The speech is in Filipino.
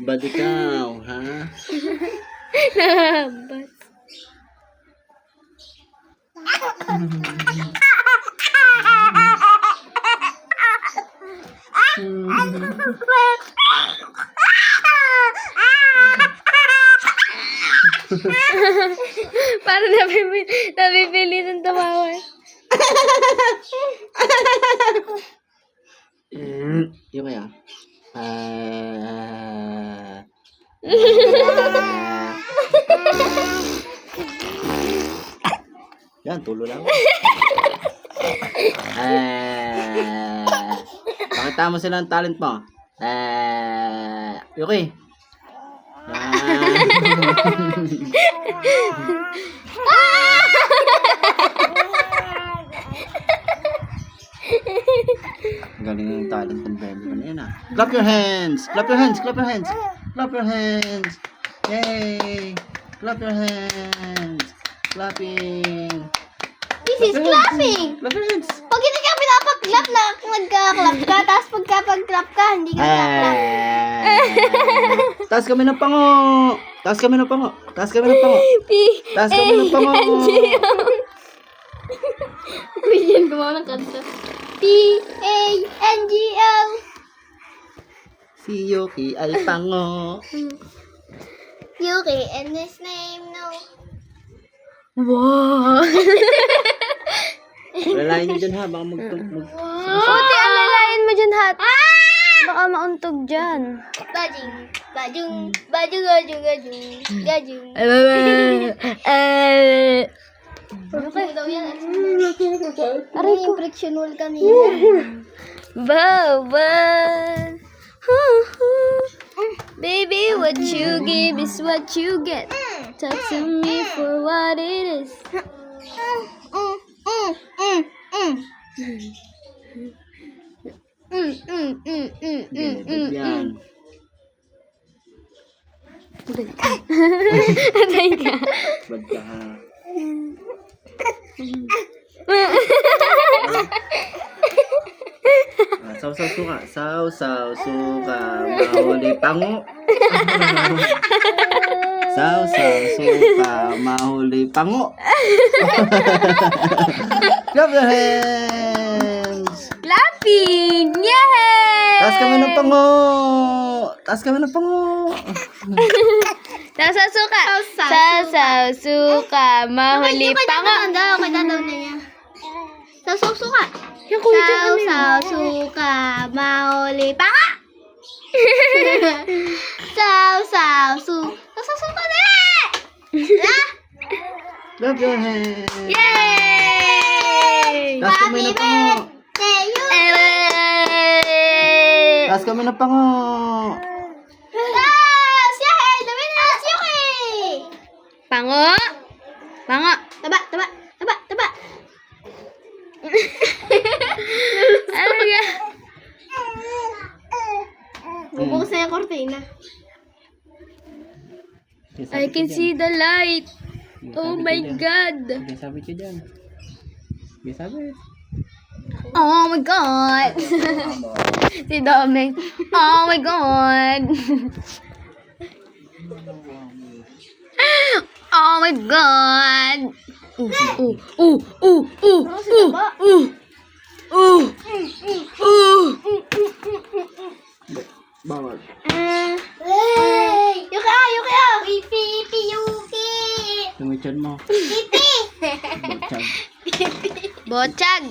Bad ikaw, ha? Nahambat. Parang napipilitan tumawa. Yung kaya? Yan, tulo lang. Pakita mo sila ang talent mo. Yuki. Galing yung talent ng baby ko na yan, ah. Clap your hands! Clap your hands! Clap your hands! Clap your hands! Yay! Clap your hands! Clapping! This is clapping. Clap your hands! Pag hindi ka pinapag-clap na nagka-clap ka, tapos pagka-pag-clap ka, hindi ka nagka-clap. Taas kami ng pango! Taas kami ng pango! Taas kami ng pango! Taas kami ng pango! Bigyan ko mga ng kanta. P-A-N-G-O. Si Yuki ay pango! Yuki and his name, no. Wow! Lalayin niyo dyan, ha? Baka Buti alalayan mo dyan, hat. Baka mauntog dyan. Bajing, bajung, bajung, bajung, bajung, bajung. Okay daw yan. Aray ko. Frictional kanina. Bawan. Baby, what you give is what you get. Talk to me for what it is. yan. Atay ka. Bad ka, ha? Saw-saw suka. Saw-saw suka. Mahuli pango. Saw-saw suka. Mahuli pango. Clap your hands. Clapping! Yay! Taas kami ng pango. Taas kami ng pango. Nasa suka. Sasaw suka. Mahuli pango. Okay na daw na niya. Suka. Yung kuya dyan ano yun? Suka, mahuli panga. Suka na Clap your hands. Yay! Taas kami ng pango. Taas kami ng pango. Pango. Pango. Taba. Ano ka? Bubuksan na yung kortina. I can see the light. Oh my God. Okay, sabit ka dyan. Okay, sabit. Oh my God. Si Domeng. Oh my God. Oh my God. Bawal. Yuki. Tumityan mo. Pipi. Butchag. Bochag.